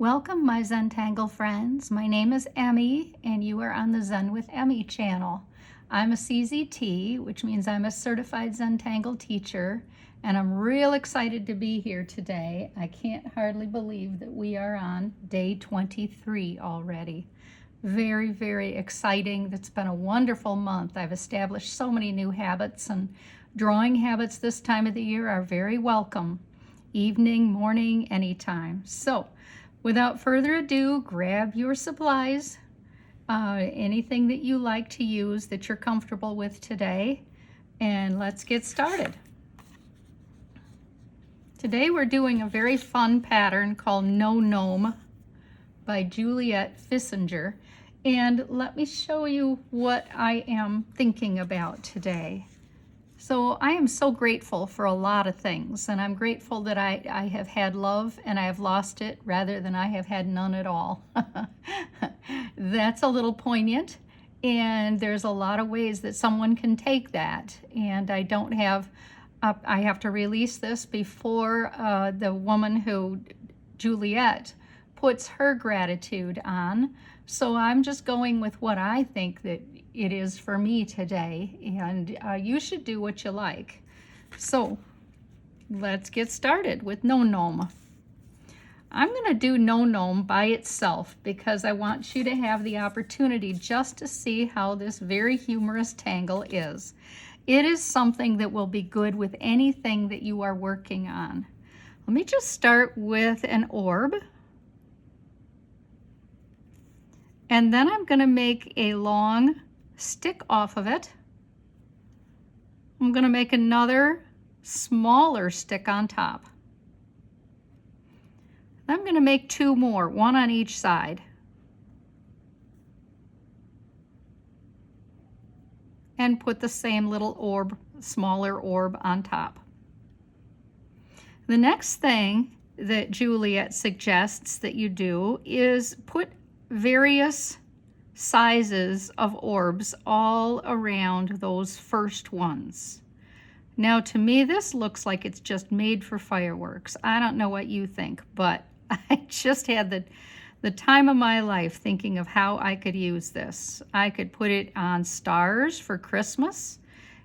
Welcome, my Zentangle friends. My name is Emmy, and you are on the Zen with Emmy channel. I'm a CZT, which means I'm a certified Zentangle teacher, and I'm real excited to be here today. I can't hardly believe that we are on day 23 already. Very, very exciting. It's been a wonderful month. I've established so many new habits, and drawing habits this time of the year are very welcome. Evening, morning, anytime. So, without further ado, grab your supplies, anything that you like to use that you're comfortable with today, and let's get started. Today we're doing a very fun pattern called NoNom by Juliette Fiessinger, and let me show you what I am thinking about today. So I am so grateful for a lot of things, and I'm grateful that I have had love and I have lost it rather than I have had none at all. That's a little poignant, and there's a lot of ways that someone can take that, and I don't have, I have to release this before the woman who, Juliette, puts her gratitude on. So I'm just going with what I think that it is for me today, and you should do what you like. So let's get started with NoNom. I'm going to do NoNom by itself because I want you to have the opportunity just to see how this very humorous tangle is. It is something that will be good with anything that you are working on. Let me just start with an orb. And then I'm going to make a long stick off of it. I'm going to make another smaller stick on top. I'm going to make two more, one on each side. And put the same little orb, smaller orb on top. The next thing that Juliette suggests that you do is put various sizes of orbs all around those first ones. Now, to me, this looks like it's just made for fireworks. I don't know what you think, but I just had the time of my life thinking of how I could use this. I could put it on stars for Christmas.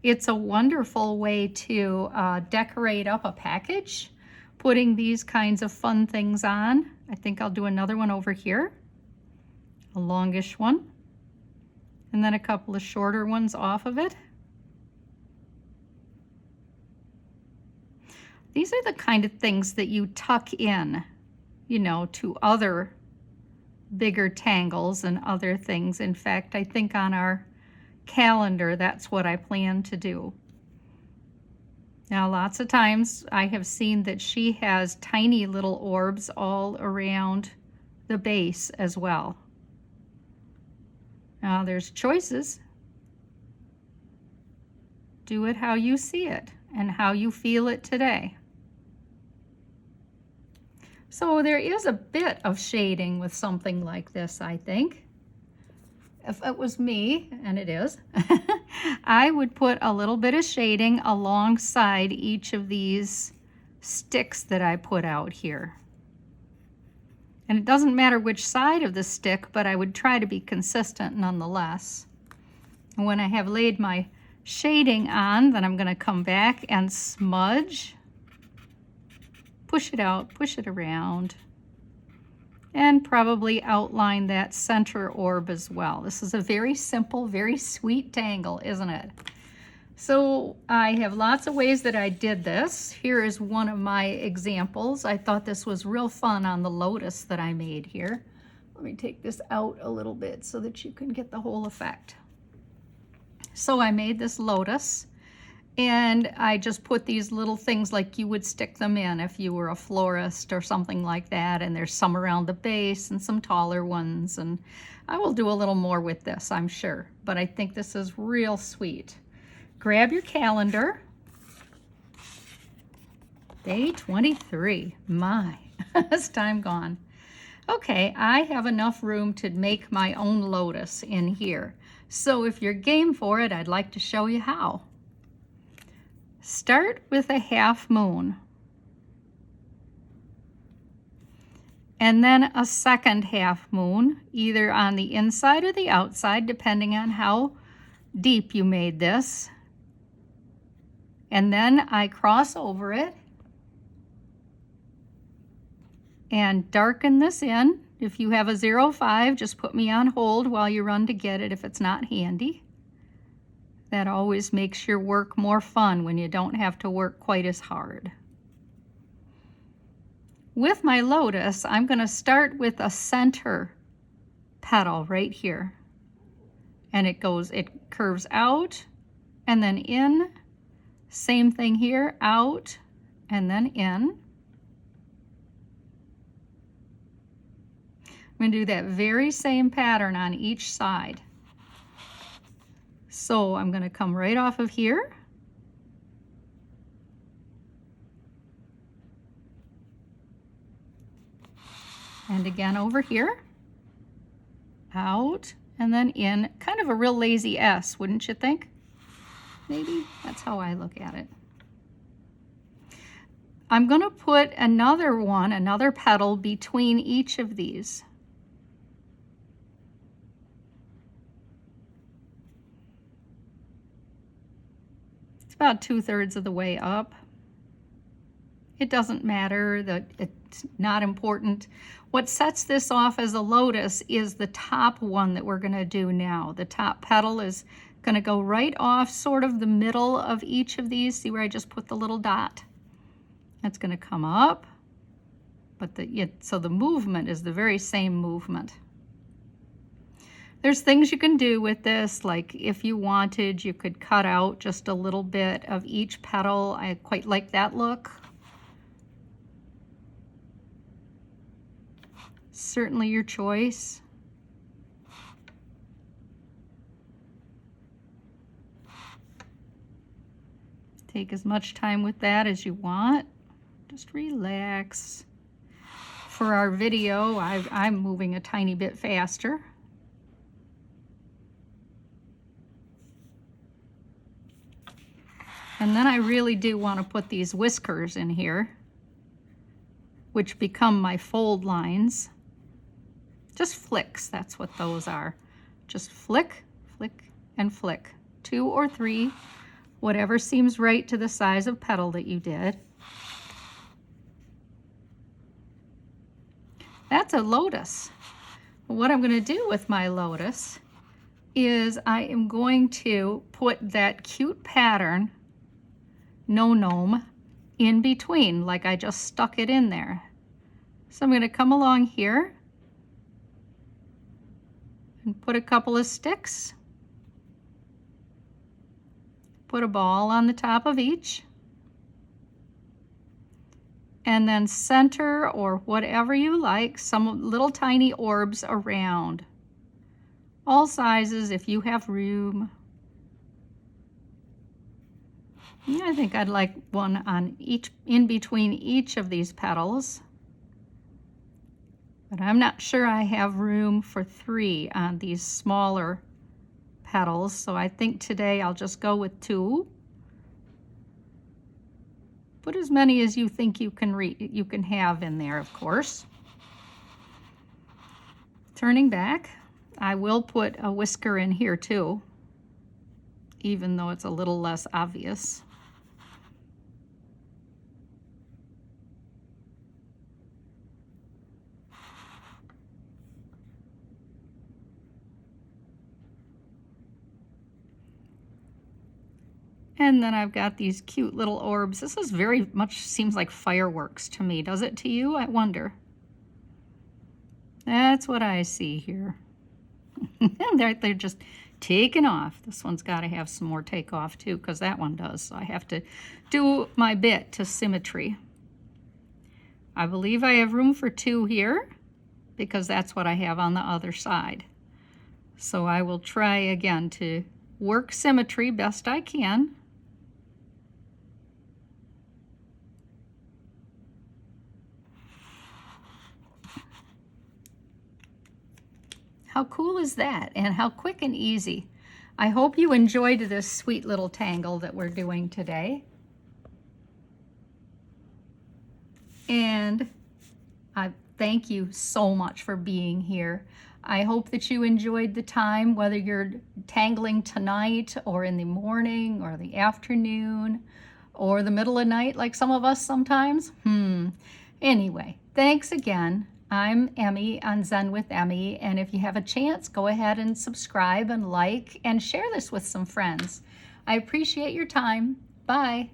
It's a wonderful way to decorate up a package, putting these kinds of fun things on. I think I'll do another one over here. A longish one, and then a couple of shorter ones off of it. These are the kind of things that you tuck in, you know, to other bigger tangles and other things. In fact, I think on our calendar, that's what I plan to do. Now, lots of times I have seen that she has tiny little orbs all around the base as well. Now, there's choices. Do it how you see it and how you feel it today. So there is a bit of shading with something like this, I think. If it was me, and it is, I would put a little bit of shading alongside each of these sticks that I put out here. And it doesn't matter which side of the stick, but I would try to be consistent nonetheless. And when I have laid my shading on, then I'm going to come back and smudge, push it out, push it around, and probably outline that center orb as well. This is a very simple, very sweet tangle, isn't it? So I have lots of ways that I did this. Here is one of my examples. I thought this was real fun on the lotus that I made here. Let me take this out a little bit so that you can get the whole effect. So I made this lotus, and I just put these little things like you would stick them in if you were a florist or something like that, and there's some around the base and some taller ones, and I will do a little more with this, I'm sure, but I think this is real sweet. Grab your calendar. Day 23. My, is time gone. Okay, I have enough room to make my own lotus in here. So if you're game for it, I'd like to show you how. Start with a half moon. and then a second half moon, either on the inside or the outside, depending on how deep you made this. And then I cross over it and darken this in. If you have a 0.5, just put me on hold while you run to get it if it's not handy. That always makes your work more fun when you don't have to work quite as hard. With my lotus, I'm going to start with a center petal right here. And it curves out and then in. Same thing here, out and then in. I'm going to do that very same pattern on each side. So I'm going to come right off of here. And again over here. Out and then in. Kind of a real lazy S, wouldn't you think? Maybe that's how I look at it. I'm going to put another petal between each of these. It's about 2/3 of the way up. It doesn't matter, it's not important. What sets this off as a lotus is the top one that we're going to do now. The top petal is going to go right off sort of the middle of each of these. See where I just put the little dot? That's going to come up, but so the movement is the very same movement. There's things you can do with this, like if you wanted, you could cut out just a little bit of each petal. I quite like that look. Certainly your choice. Take as much time with that as you want. Just relax. For our video, I'm moving a tiny bit faster. And then I really do want to put these whiskers in here, which become my fold lines. Just flicks, that's what those are. Just flick, flick, and flick. 2 or 3, whatever seems right to the size of petal that you did. That's a lotus. What I'm going to do with my lotus is I am going to put that cute pattern, NoNom, in between, like I just stuck it in there. So I'm going to come along here and put a couple of sticks. Put a ball on the top of each. And then center, or whatever you like, some little tiny orbs around. All sizes if you have room. I think I'd like one on each, in between each of these petals. But I'm not sure I have room for 3 on these smaller petals, so I think today I'll just go with 2. Put as many as you think you can have in there, of course. Turning back, I will put a whisker in here too, even though it's a little less obvious. And then I've got these cute little orbs. This is very much seems like fireworks to me. Does it to you? I wonder. That's what I see here. They're just taking off. This one's got to have some more takeoff too, because that one does. So I have to do my bit to symmetry. I believe I have room for 2 here, because that's what I have on the other side. So I will try again to work symmetry best I can. How cool is that? And how quick and easy. I hope you enjoyed this sweet little tangle that we're doing today. And thank you so much for being here. I hope that you enjoyed the time, whether you're tangling tonight or in the morning or the afternoon or the middle of night like some of us sometimes. Anyway, thanks again. I'm Emmy on Zen with Emmy, and if you have a chance, go ahead and subscribe and like and share this with some friends. I appreciate your time. Bye.